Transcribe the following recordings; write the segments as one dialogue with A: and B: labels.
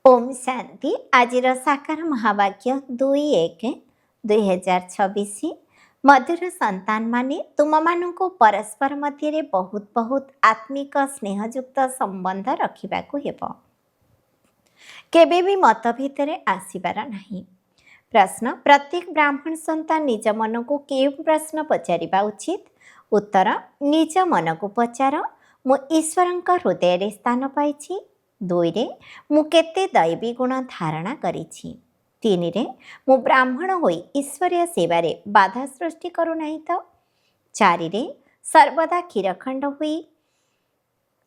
A: ओम शांति आज साकार महावाक्य 2-1-2026 मधुर संतान माने तुम मान परस्पर मध्य बहुत बहुत आत्मिक स्नेहयुक्त संबंध रखा केबे भी मतभेद आसबार नहीं। प्रश्न प्रत्येक ब्राह्मण संतान निज मन को केउ प्रश्न पचारिबा उचित। उत्तर निज मन को पचार मु ईश्वर हृदय स्थान पाई। 2 रे मु केते दैवी गुण धारणा करिछि। 3 रे मु ब्राह्मण होई ईश्वरीय सेवारे बाधा सृष्टि करू नहीं तो। 4 रे सर्वदा क्षीरखंड होई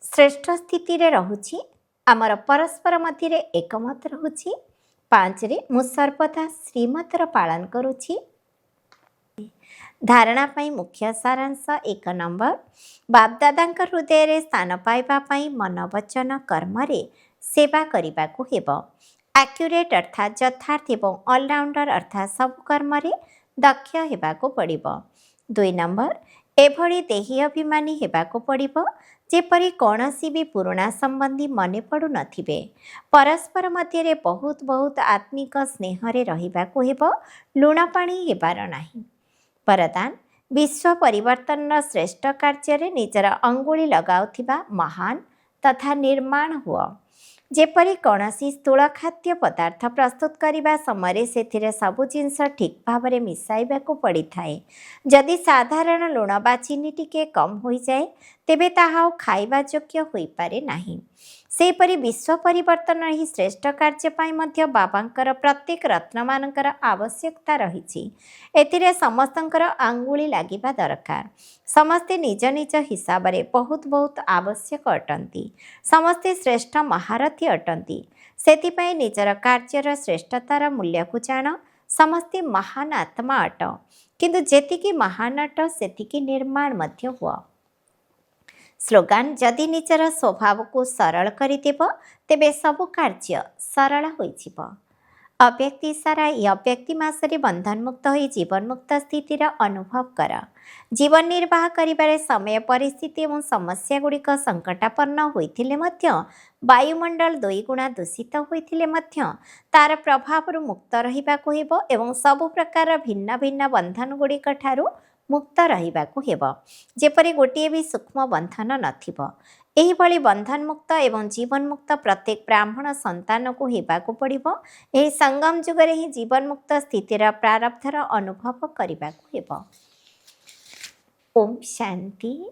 A: श्रेष्ठ स्थिति रे रहुछि। आमर परस्पर मध्य एकमत रहुछि। 5 रे मु सर्वदा श्रीमतर पालन करुछि। धारणा पाई मुख्य सारांश 1 नंबर बापदादा हृदय रे स्थान पाइबापी मन वचन कर्म रे सेवा करने को हेबो। एक्यूरेट अर्थात यथार्थ एवं ऑलराउंडर अर्थात सब कर्म रे दक्ष हेबाको पड़िबो। 2 नंबर एभली देही अभिमानी हेबाको पड़िबो जेपरी कौनसी भी पुराना संबंधी मने पड़ू नथिबे। परस्पर मध्य बहुत बहुत आत्मिक स्नेह रे रहिबाको हेबो। लुण पानी हेबार नाही। वरदान विश्व परिवर्तन श्रेष्ठ कार्य निजर अंगुली लगाउथिबा महान तथा निर्माण हुआ। जेपरी कौनसी स्थूल खाद्य पदार्थ प्रस्तुत करने समय से सबु जिनस ठीक भाव में मिसाइबा को पड़ी थाए। जदि साधारण लुण बा चीनी टिके कम हो जाए तेबे ताहा खाइबा योग्य होई पारे नाही। सेपरी विश्व परिवर्तन ही श्रेष्ठ कार्य पाई मध्य बाबांकर प्रत्येक रत्न मानकर आवश्यकता रही। एथिरे समस्तंकर आंगुली लागिबा दरकार। समस्ते निज निज हिसाब से बहुत बहुत आवश्यक अटंती। समस्ते श्रेष्ठ महारथी अटंती। सेतिपाई निजर कार्यर श्रेष्ठतार मूल्य को जान। समस्ते महान आत्मा अट किंतु जेतिकी महान अट सेतिकी निर्माण मध्य हुआ। स्लोगान जदि निजर स्वभाव को सरल करदेव तेबे सबु कार्य सरल होइजिब। अव्यक्ति सारा ये अव्यक्ति मासरे बंधन मुक्त हो जीवन मुक्त स्थितिर अनुभव कर। जीवन निर्वाह करिबारे समय परिस्थिति और समस्या गुड़िक संकटापन्न होइथिले मध्य वायुमंडल 2 गुणा दूषित होइथिले मध्य तार प्रभाव मुक्त रहिबाको हेबो एवं सबु प्रकार भिन्न भिन्न बंधन गुड़िक ठारू मुक्त रहिबाको हेबो। जेपरि गोटिए भी सूक्ष्म बंधन नथिबो। एहिभଳି बंधन मुक्त एवं जीवन मुक्त प्रत्येक ब्राह्मण संतान को हेबाको पड़िबो। एही संगम जुगरे ही जीवन मुक्त स्थितिर प्रारब्धर अनुभव करिबाको हेबो। ओम शांति।